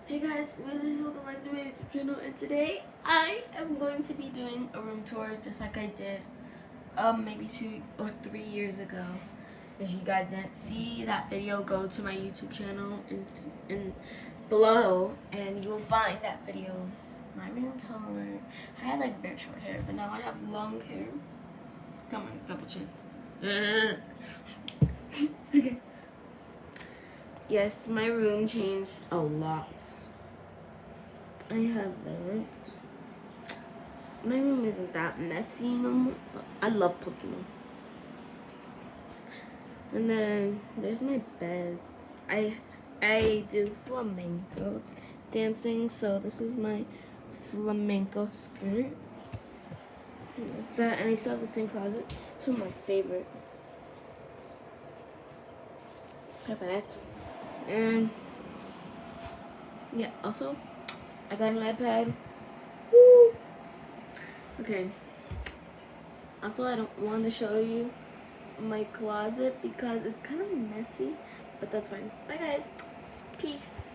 Hey guys, welcome back to my YouTube channel, and today I am going to be doing a room tour just like I did maybe 2 or 3 years ago. If you guys didn't see that video, go to my YouTube channel and below and you will find that video. My room tour. I had like very short hair, but now I have long hair. Come on, double chin. Okay. Yes, my room changed a lot. I have that. My room isn't that messy no more. I love Pokemon. And then there's my bed. I do flamenco dancing, so this is my flamenco skirt. And that's that, and I still have the same closet. This is my favorite. Perfect. And yeah, also I got an iPad. Woo! Okay. Also, I don't want to show you my closet because it's kind of messy, but that's fine. Bye guys. Peace.